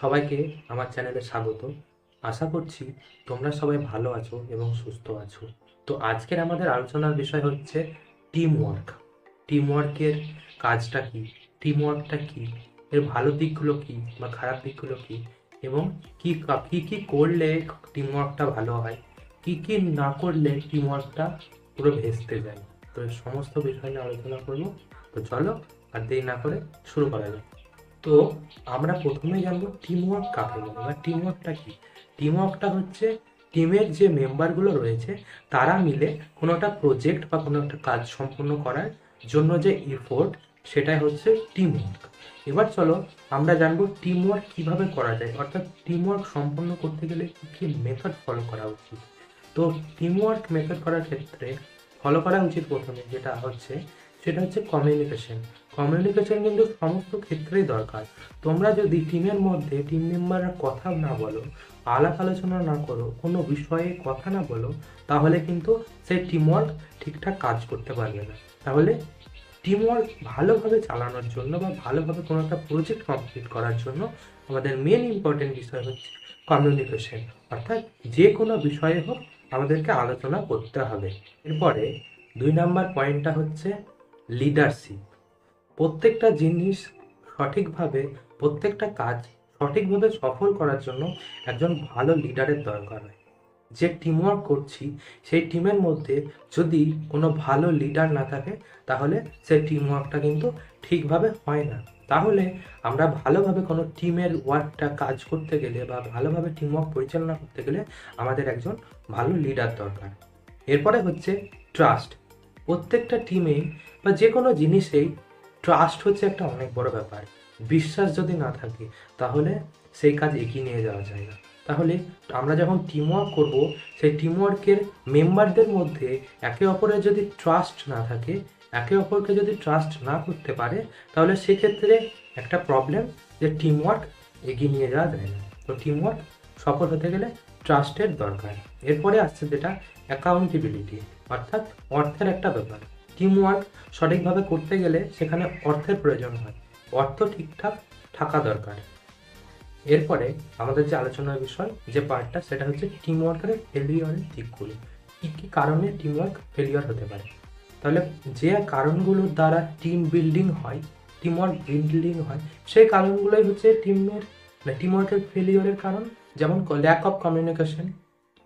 সবাইকে আমার চ্যানেলে স্বাগত। আশা করছি তোমরা সবাই ভালো আছো এবং সুস্থ আছো। তো আজকের আমাদের আলোচনার বিষয় হচ্ছে টিম ওয়ার্ক। টিম ওয়ার্কের কাজটা কি, টিম ওয়ার্কটা কি, এর ভালো দিকগুলো কি বা খারাপ দিকগুলো কি, এবং কি কি কি করলে টিম ওয়ার্কটা ভালো হয়, কি কি না করলে টিম ওয়ার্কটা পুরো ভেস্তে যায়। তো এই সমস্ত বিষয় নিয়ে আলোচনা করবো। তো চলো আর দেরি না করে শুরু করা যাক। তো আমরা প্রথমেই জানবো টিম ওয়ার্ক কাকে বলে বা টিম ওয়ার্কটা কি। টিম ওয়ার্কটা হচ্ছে টিমের যে মেম্বারগুলো রয়েছে তারা মিলে কোনো একটা প্রজেক্ট বা কোনো একটা কাজ সম্পূর্ণ করার জন্য যে এফোর্ট, সেটাই হচ্ছে টিম ওয়ার্ক। এবার চলো আমরা জানবো টিম ওয়ার্ক কীভাবে করা যায়, অর্থাৎ টিম ওয়ার্ক সম্পন্ন করতে গেলে কী কী মেথড ফলো করা উচিত। তো টিম ওয়ার্ক মেথড করার ক্ষেত্রে ফলো করা উচিত প্রথমে যেটা হচ্ছে সেটা হচ্ছে কমিউনিকেশন। কমিউনিকেশন কিন্তু সমস্ত ক্ষেত্রেই দরকার। তোমরা যদি টিমের মধ্যে টিম মেম্বাররা কথা না বলো, আলাপ আলোচনা না করো, কোনো বিষয়ে কথা না বলো, তাহলে কিন্তু সেই টিমওয়ার্ক ঠিকঠাক কাজ করতে পারবে না। তাহলে টিমওয়ার্ক ভালোভাবে চালানোর জন্য বা ভালোভাবে কোনো একটা প্রজেক্ট কমপ্লিট করার জন্য আমাদের মেন ইম্পর্টেন্ট বিষয় হচ্ছে কমিউনিকেশন। অর্থাৎ যে কোনো বিষয়ে হোক আমাদেরকে আলোচনা করতে হবে। এরপরে 2 নম্বর পয়েন্টটা হচ্ছে লিডারশিপ। প্রত্যেকটা জিনিস সঠিকভাবে, প্রত্যেকটা কাজ সঠিকভাবে সফল করার জন্য একজন ভালো লিডারের দরকার হয়। যে টিমওয়ার্ক করছি সেই টিমের মধ্যে যদি কোনো ভালো লিডার না থাকে তাহলে সেই টিমওয়ার্কটা কিন্তু ঠিকভাবে হয় না। তাহলে আমরা ভালোভাবে কোনো টিমের ওয়ার্কটা কাজ করতে গেলে বা ভালোভাবে টিমওয়ার্ক পরিচালনা করতে গেলে আমাদের একজন ভালো লিডার দরকার। এরপরে হচ্ছে ট্রাস্ট। প্রত্যেকটা টিমেই বা যে কোনো জিনিসেই ট্রাস্ট হচ্ছে একটা অনেক বড় ব্যাপার। বিশ্বাস যদি না থাকে তাহলে সেই কাজ এগিয়ে নিয়ে যাওয়া যায় না। তাহলে আমরা যখন টিমওয়ার্ক করব, সেই টিমওয়ার্কের মেম্বারদের মধ্যে একে অপরের যদি ট্রাস্ট না থাকে, একে অপরকে যদি ট্রাস্ট না করতে পারে, তাহলে সেক্ষেত্রে একটা প্রবলেম যে টিমওয়ার্ক এগিয়ে নিয়ে যাওয়া যায় না। তো টিমওয়ার্ক সফল হতে গেলে ট্রাস্টের দরকার। এরপরে আসছে যেটা অ্যাকাউন্টেবিলিটি, অর্থাৎ অর্থের একটা ব্যাপার। টিমওয়ার্ক সঠিকভাবে করতে গেলে সেখানে অর্থের প্রয়োজন হয়, অর্থ ঠিকঠাক থাকা দরকার। এরপরে আমাদের যে আলোচনার বিষয় যে পার্টটা সেটা হচ্ছে টিম ওয়ার্কের ফেলিওরের দিকগুলো, কী কী কারণে টিম ওয়ার্ক ফেলিওর হতে পারে। তাহলে যে কারণগুলোর দ্বারা টিম বিল্ডিং হয়, টিম ওয়ার্ক বিল্ডিং হয়, সেই কারণগুলোই হচ্ছে টিম ওয়ার্কের ফেলিওরের কারণ। যেমন ল্যাক অফ কমিউনিকেশন।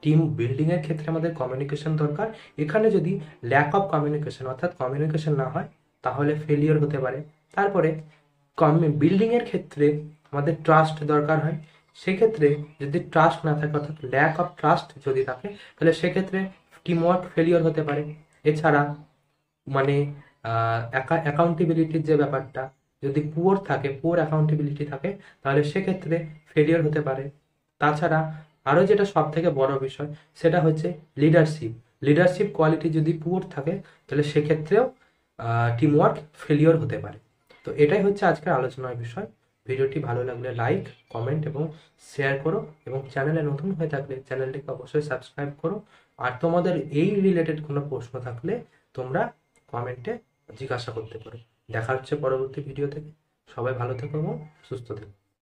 টিম বিল্ডিংয়ের ক্ষেত্রে আমাদের কমিউনিকেশন দরকার। এখানে যদি ল্যাক অফ কমিউনিকেশন অর্থাৎ কমিউনিকেশন না হয় তাহলে ফেলিওর হতে পারে। তারপরে বিল্ডিংয়ের ক্ষেত্রে আমাদের ট্রাস্ট দরকার হয়। সেক্ষেত্রে যদি ট্রাস্ট না থাকে অর্থাৎ ল্যাক অফ ট্রাস্ট যদি থাকে তাহলে সেক্ষেত্রে টিমওয়ার্ক ফেলিওর হতে পারে। এছাড়া মানে অ্যাকাউন্টেবিলিটির যে ব্যাপারটা, যদি পুয়ার থাকে, পুয়ার অ্যাকাউন্টেবিলিটি থাকে, তাহলে সেক্ষেত্রে ফেলিওর হতে পারে। তাছাড়া আরও যেটা সব থেকে বড় বিষয় সেটা হচ্ছে লিডারশিপ। লিডারশিপ কোয়ালিটি যদি পুয়ার থাকে তাহলে সেক্ষেত্রেও টিমওয়ার্ক ফেলিওর হতে পারে। তো এটাই হচ্ছে আজকের আলোচনার বিষয়। ভিডিওটি ভালো লাগলে লাইক, কমেন্ট এবং শেয়ার করো, এবং চ্যানেলে নতুন হয়ে থাকলে চ্যানেলটিকে অবশ্যই সাবস্ক্রাইব করো। আর তোমাদের এই রিলেটেড কোনো প্রশ্ন থাকলে তোমরা কমেন্টে জিজ্ঞাসা করতে পারো। দেখা হচ্ছে পরবর্তী ভিডিও থেকে। সবাই ভালো থেকো এবং সুস্থ থেকো।